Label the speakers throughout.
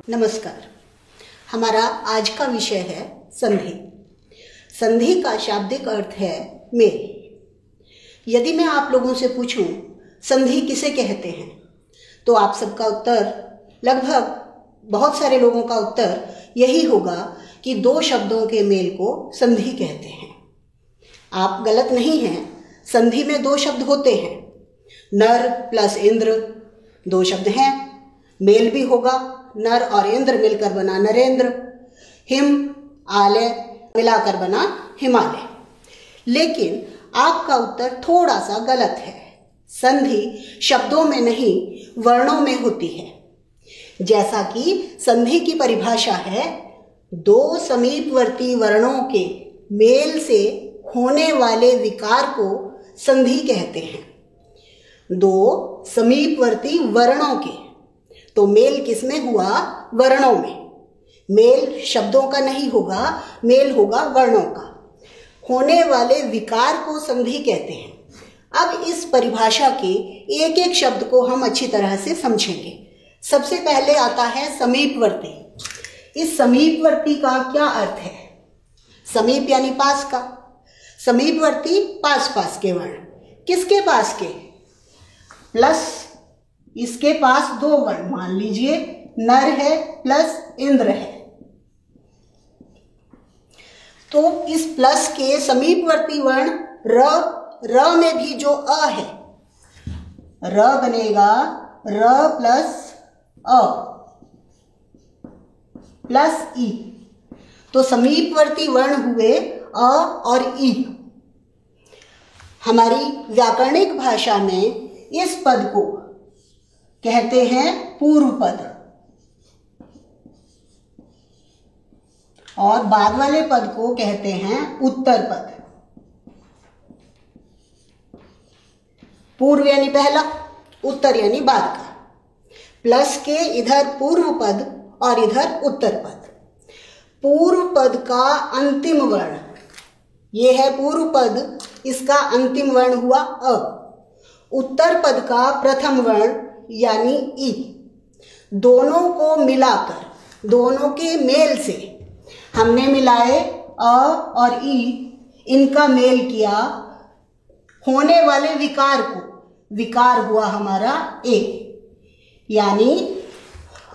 Speaker 1: नमस्कार। हमारा आज का विषय है संधि। संधि का शाब्दिक अर्थ है मेल। यदि मैं आप लोगों से पूछूं संधि किसे कहते हैं तो आप सबका उत्तर, लगभग बहुत सारे लोगों का उत्तर यही होगा कि दो शब्दों के मेल को संधि कहते हैं। आप गलत नहीं हैं। संधि में दो शब्द होते हैं, नर प्लस इंद्र, दो शब्द हैं। मेल भी होगा, नर और इंद्र मिलकर बना नरेंद्र, हिम आलय मिलाकर बना हिमालय। लेकिन आपका उत्तर थोड़ा सा गलत है। संधि शब्दों में नहीं, वर्णों में होती है। जैसा कि संधि की परिभाषा है, दो समीपवर्ती वर्णों के मेल से होने वाले विकार को संधि कहते हैं। दो समीपवर्ती वर्णों के, तो मेल किसमें हुआ? वर्णों में। मेल शब्दों का नहीं होगा, मेल होगा वर्णों का। होने वाले विकार को संधि कहते हैं। अब इस परिभाषा के एक एक शब्द को हम अच्छी तरह से समझेंगे। सबसे पहले आता है समीपवर्ती। इस समीपवर्ती का क्या अर्थ है? समीप यानी पास का। समीपवर्ती पास पास के वर्ण। किसके पास के? प्लस इसके पास दो वर्ण, मान लीजिए नर है प्लस इंद्र है, तो इस प्लस के समीपवर्ती वर्ण र में भी जो अ है, र बनेगा र प्लस अ प्लस ई। तो समीपवर्ती वर्ण हुए अ और ई। हमारी व्याकरणिक भाषा में इस पद को कहते हैं पूर्व पद और बाद वाले पद को कहते हैं उत्तर पद। पूर्व यानी पहला, उत्तर यानी बाद का। प्लस के इधर पूर्व पद और इधर उत्तर पद। पूर्व पद का अंतिम वर्ण, यह है पूर्व पद, इसका अंतिम वर्ण हुआ अ। उत्तर पद का प्रथम वर्ण यानी ई। दोनों को मिलाकर, दोनों के मेल से हमने मिलाए अ और ई, इनका मेल किया, होने वाले विकार को, विकार हुआ हमारा ए, यानी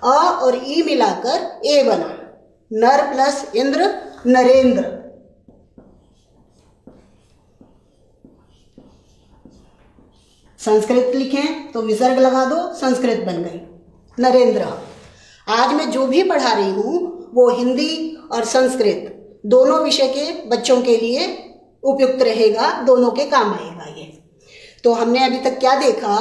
Speaker 1: अ और ई मिलाकर ए बना। नर प्लस इंद्र नरेंद्र। संस्कृत लिखें तो विसर्ग लगा दो, संस्कृत बन गई नरेंद्र। आज मैं जो भी पढ़ा रही हूं वो हिंदी और संस्कृत दोनों विषय के बच्चों के लिए उपयुक्त रहेगा, दोनों के काम आएगा ये। तो हमने अभी तक क्या देखा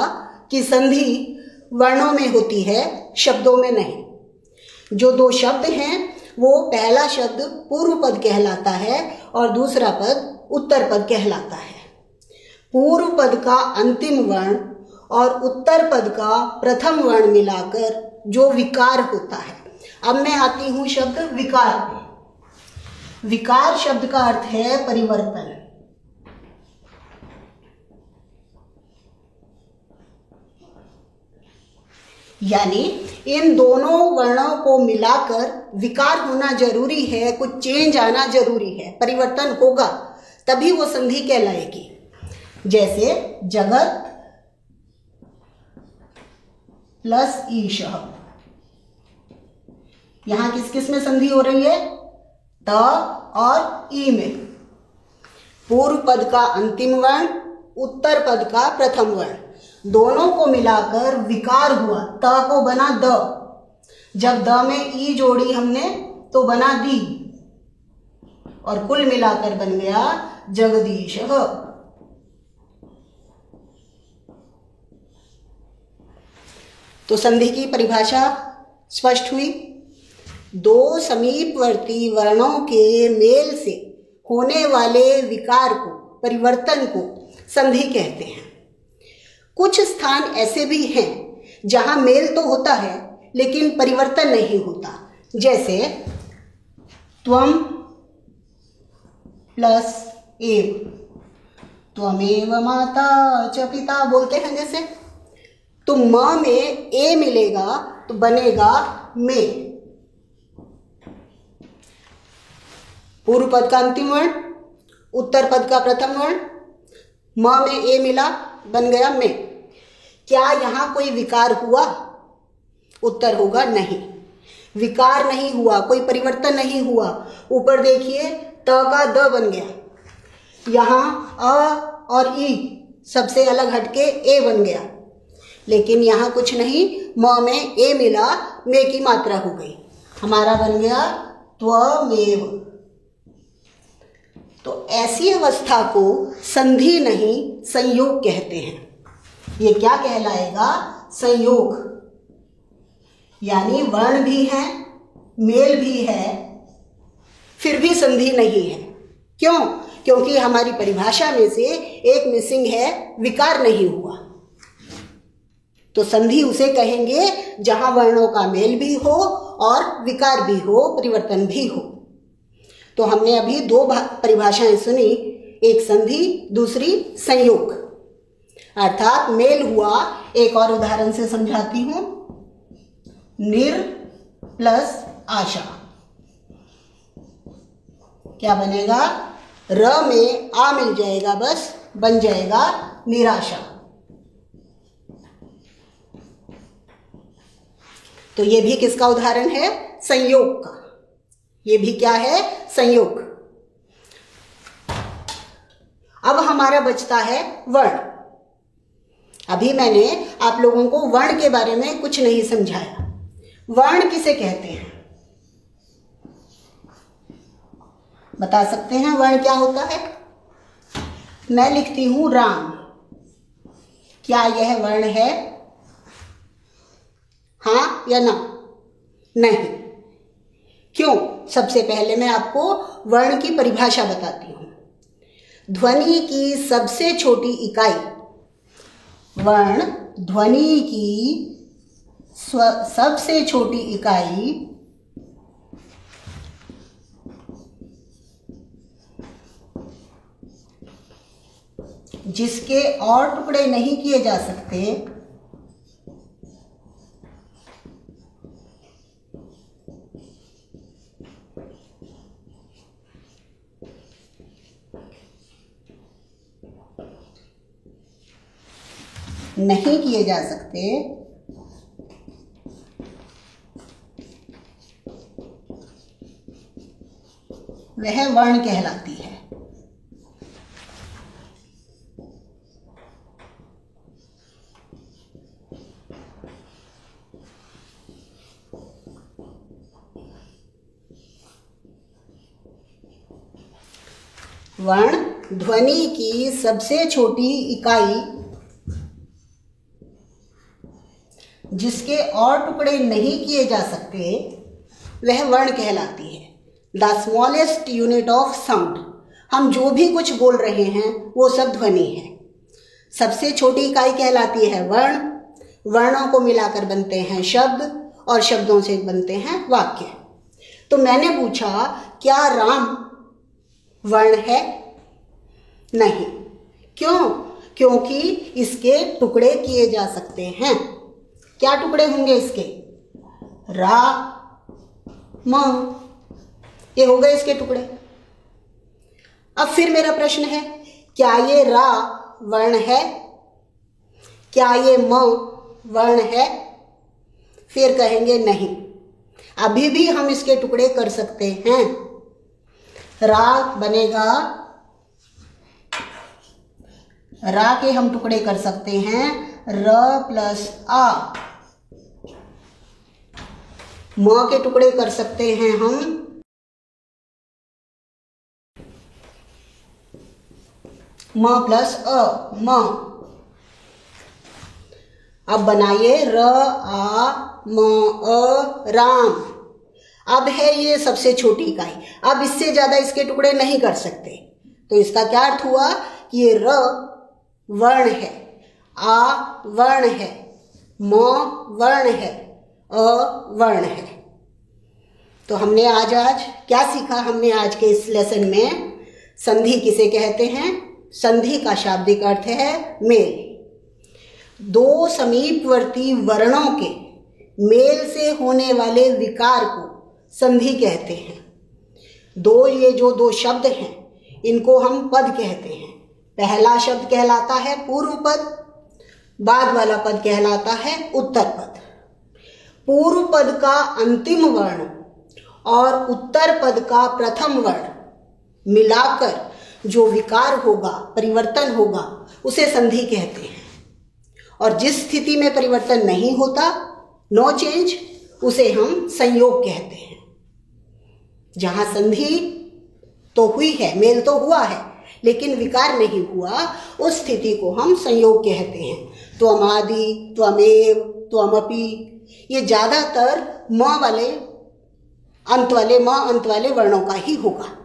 Speaker 1: कि संधि वर्णों में होती है, शब्दों में नहीं। जो दो शब्द हैं वो पहला शब्द पूर्व पद कहलाता है और दूसरा पद उत्तर पद कहलाता है। पूर्व पद का अंतिम वर्ण और उत्तर पद का प्रथम वर्ण मिलाकर जो विकार होता है। अब मैं आती हूं शब्द विकार पे। विकार शब्द का अर्थ है परिवर्तन। यानी इन दोनों वर्णों को मिलाकर विकार होना जरूरी है, कुछ चेंज आना जरूरी है, परिवर्तन होगा तभी वो संधि कहलाएगी। जैसे जगत प्लस ईशः, यहां किस किस में संधि हो रही है? त और ई में। पूर्व पद का अंतिम वर्ण, उत्तर पद का प्रथम वर्ण, दोनों को मिलाकर विकार हुआ। त को बना द, जब द में ई जोड़ी हमने तो बना दी, और कुल मिलाकर बन गया जगदीशः। तो संधि की परिभाषा स्पष्ट हुई। दो समीपवर्ती वर्णों के मेल से होने वाले विकार को, परिवर्तन को संधि कहते हैं। कुछ स्थान ऐसे भी हैं जहां मेल तो होता है लेकिन परिवर्तन नहीं होता। जैसे त्वम प्लस एव, त्वमेव माता च पिता बोलते हैं। जैसे तो म में ए मिलेगा तो बनेगा में, पूर्व पद का अंतिम वर्ण, उत्तर पद का प्रथम वर्ण, म में ए मिला, बन गया में। क्या यहाँ कोई विकार हुआ? उत्तर होगा नहीं, विकार नहीं हुआ, कोई परिवर्तन नहीं हुआ। ऊपर देखिए त का द बन गया, यहाँ अ और ई सबसे अलग हटके ए बन गया, लेकिन यहाँ कुछ नहीं, म में ए मिला, में की मात्रा हो गई, हमारा बन गया त्वमेव। तो ऐसी अवस्था को संधि नहीं संयोग कहते हैं। ये क्या कहलाएगा? संयोग, यानी वर्ण भी है, मेल भी है, फिर भी संधि नहीं है। क्यों? क्योंकि हमारी परिभाषा में से एक मिसिंग है, विकार नहीं हुआ। तो संधि उसे कहेंगे जहां वर्णों का मेल भी हो और विकार भी हो, परिवर्तन भी हो। तो हमने अभी दो परिभाषाएं सुनी, एक संधि, दूसरी संयोग, अर्थात मेल हुआ। एक और उदाहरण से समझाती हूं, निर प्लस आशा, क्या बनेगा? र में आ मिल जाएगा, बस बन जाएगा निराशा। तो ये भी किसका उदाहरण है? संयोग का। ये भी क्या है? संयोग। अब हमारा बचता है वर्ण। अभी मैंने आप लोगों को वर्ण के बारे में कुछ नहीं समझाया। वर्ण किसे कहते हैं? बता सकते हैं वर्ण क्या होता है? मैं लिखती हूं राम, क्या यह वर्ण है? हाँ या ना? नहीं। क्यों? सबसे पहले मैं आपको वर्ण की परिभाषा बताती हूं। ध्वनि की सबसे छोटी इकाई, वर्ण ध्वनि की सबसे छोटी इकाई जिसके और टुकड़े नहीं किए जा सकते, नहीं किए जा सकते, वह वर्ण कहलाती है। वर्ण ध्वनि की सबसे छोटी इकाई जिसके और टुकड़े नहीं किए जा सकते, वह वर्ण कहलाती है। The smallest unit of sound. हम जो भी कुछ बोल रहे हैं वो सब ध्वनि है। सबसे छोटी इकाई कहलाती है वर्ण। वर्णों को मिलाकर बनते हैं शब्द और शब्दों से बनते हैं वाक्य। तो मैंने पूछा क्या राम वर्ण है? नहीं। क्यों? क्योंकि इसके टुकड़े किए जा सकते हैं। क्या टुकड़े होंगे इसके? रा, म, ये हो गए इसके टुकड़े। अब फिर मेरा प्रश्न है, क्या ये रा वर्ण है? क्या ये म वर्ण है? फिर कहेंगे नहीं, अभी भी हम इसके टुकड़े कर सकते हैं। रा बनेगा, रा के हम टुकड़े कर सकते हैं र प्लस आ। म के टुकड़े कर सकते हैं हम म प्लस अ, म। अब बनाइए र आ म अ राम। अब है ये सबसे छोटी इकाई। अब इससे ज्यादा इसके टुकड़े नहीं कर सकते। तो इसका क्या अर्थ हुआ कि ये र वर्ण है, आ वर्ण है, म वर्ण है, अ वर्ण है। तो हमने आज क्या सीखा? हमने आज के इस लेसन में संधि किसे कहते हैं? संधि का शाब्दिक अर्थ है मेल। दो समीपवर्ती वर्णों के मेल से होने वाले विकार को संधि कहते हैं। ये जो दो शब्द हैं इनको हम पद कहते हैं। पहला शब्द कहलाता है पूर्व पद, बाद वाला पद कहलाता है उत्तर पद। पूर्व पद का अंतिम वर्ण और उत्तर पद का प्रथम वर्ण मिलाकर जो विकार होगा, परिवर्तन होगा, उसे संधि कहते हैं। और जिस स्थिति में परिवर्तन नहीं होता, नो चेंज, उसे हम संयोग कहते हैं। जहां संधि तो हुई है, मेल तो हुआ है, लेकिन विकार नहीं हुआ, उस स्थिति को हम संयोग कहते हैं। त्वमादि, त्वमेव, त्वमपि, ये ज्यादातर म अंत वाले वर्णों का ही होगा।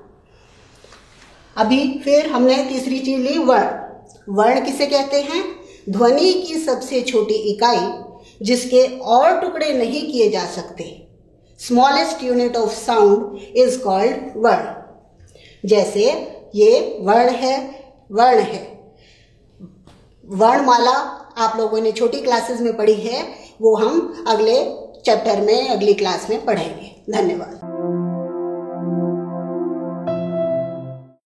Speaker 1: अभी फिर हमने तीसरी चीज ली, वर्ण। वर्ण किसे कहते हैं? ध्वनि की सबसे छोटी इकाई जिसके और टुकड़े नहीं किए जा सकते, smallest unit of sound is called वर्ण। जैसे ये वर्ण है, वर्ण है। वर्णमाला आप लोगों ने छोटी क्लासेस में पढ़ी है, वो हम अगले चैप्टर में, अगली क्लास में पढ़ेंगे। धन्यवाद।